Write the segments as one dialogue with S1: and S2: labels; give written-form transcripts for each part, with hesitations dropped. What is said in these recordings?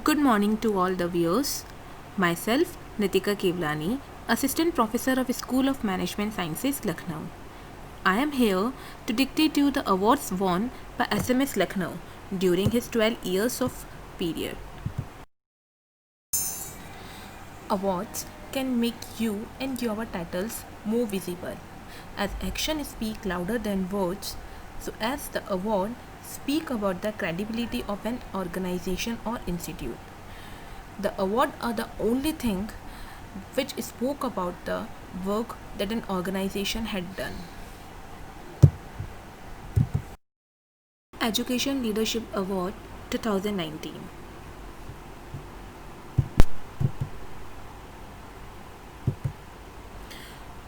S1: Good morning to all the viewers. Myself, Nitika Kevlani, Assistant Professor of School of Management Sciences, Lucknow. I am here to dictate you the awards won by SMS Lucknow during his 12 years of period. Awards can make you and your titles more visible, as actions speak louder than words. So, as the award speak about the credibility of an organization or institute. The award are the only thing which spoke about the work that an organization had done. Education Leadership Award 2019.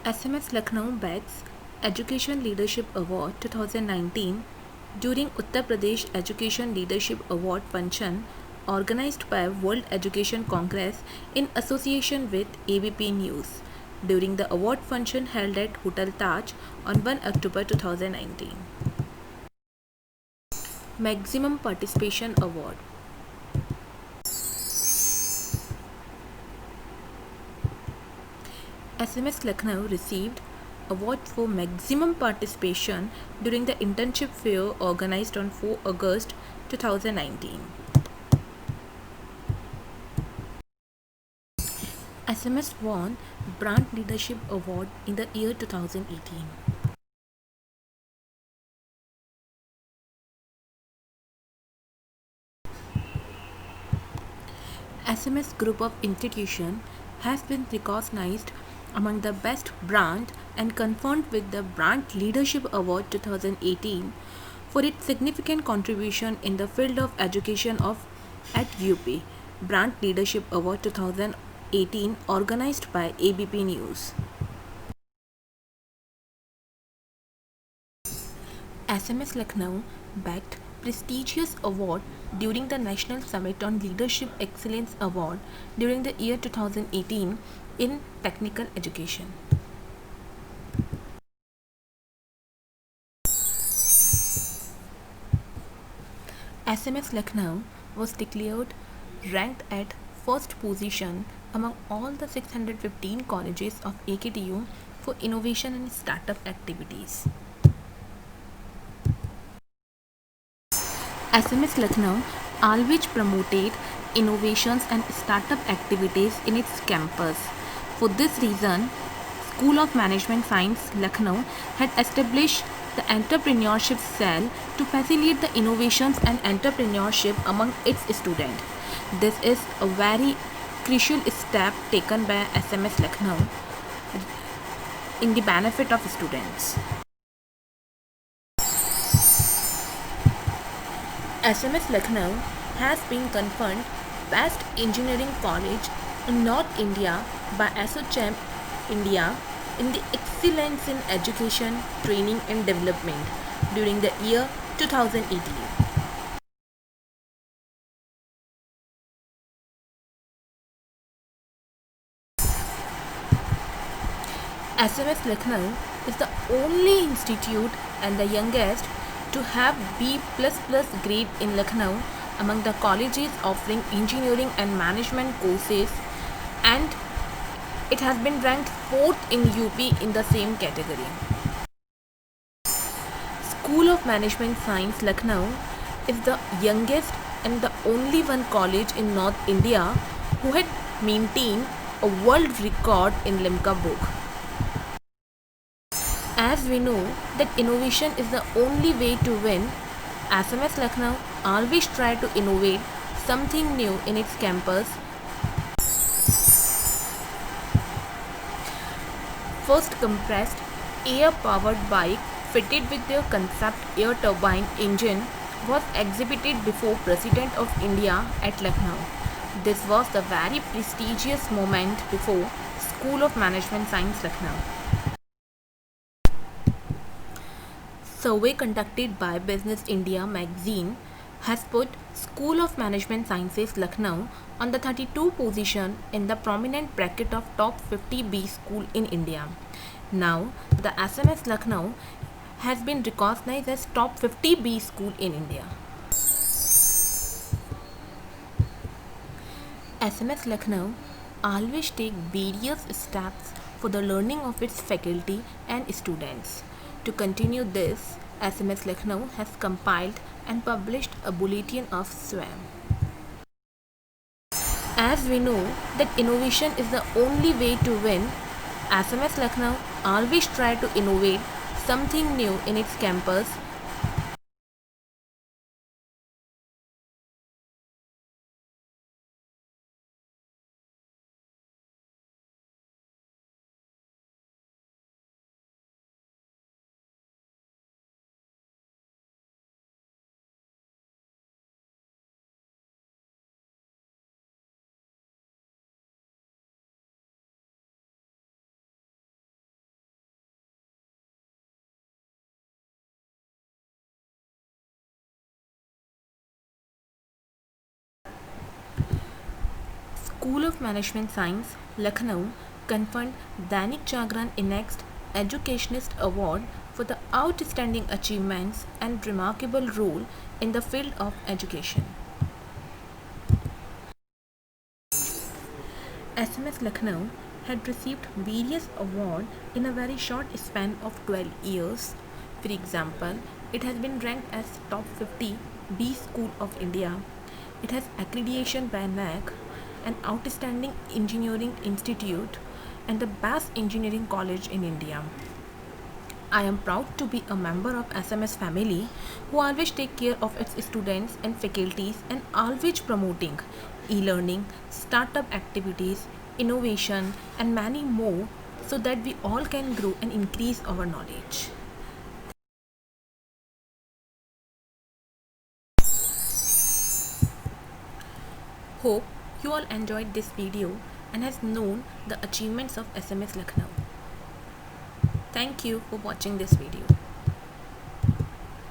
S1: SMS Lucknow bags Education Leadership Award 2019 during Uttar Pradesh Education Leadership Award function organized by World Education Congress in association with ABP News during the award function held at Hotel Taj on 1 October 2019. Maximum Participation Award. SMS Lucknow received award for maximum participation during the internship fair organized on 4 August 2019. SMS won Brand Leadership Award in the year 2018. SMS Group of Institution has been recognized among the best brand and confirmed with the Brand Leadership Award 2018 for its significant contribution in the field of education at UP. Brand Leadership Award 2018 organized by ABP News. SMS Lucknow backed prestigious award during the National Summit on Leadership Excellence Award during the year 2018 in technical education. SMS Lucknow was declared ranked at first position among all the 615 colleges of AKTU for innovation and startup activities. SMS Lucknow always promoted innovations and startup activities in its campus. For this reason, School of Management Science Lucknow had established the Entrepreneurship Cell to facilitate the innovations and entrepreneurship among its students. This is a very crucial step taken by SMS Lucknow in the benefit of students. SMS Lucknow has been confirmed Best Engineering College in North India by ASSOCHAM India in the Excellence in Education, Training and Development during the year 2018. SMS Lucknow is the only institute and the youngest to have B++ grade in Lucknow among the colleges offering engineering and management courses, and it has been ranked 4th in UP in the same category. School of Management Science Lucknow is the youngest and the only one college in North India who had maintained a world record in Limca book. As we know that innovation is the only way to win, SMS Lucknow always try to innovate something new in its campus. First compressed air-powered bike fitted with their concept air turbine engine was exhibited before President of India at Lucknow. This was the very prestigious moment before School of Management Science Lucknow. Survey conducted by Business India magazine has put School of Management Sciences Lucknow on the 32 position in the prominent bracket of top 50 B school in India. Now, the SMS Lucknow has been recognized as top 50 B school in India. SMS Lucknow always take various steps for the learning of its faculty and students. To continue this, SMS Lucknow has compiled and published a bulletin of SWAM. As we know that innovation is the only way to win, SMS Lucknow always try to innovate something new in its campus. School of Management Science, Lucknow conferred Dainik Jagran Next Educationist Award for the outstanding achievements and remarkable role in the field of education. SMS Lucknow had received various awards in a very short span of 12 years. For example, it has been ranked as top 50 B School of India. It has accreditation by NAC, an outstanding engineering institute, and the best engineering college in India. I am proud to be a member of SMS family who always take care of its students and faculties and always promoting e-learning, startup activities, innovation and many more so that we all can grow and increase our knowledge. Hope you all enjoyed this video and has known the achievements of SMS Lucknow. Thank you for watching this video.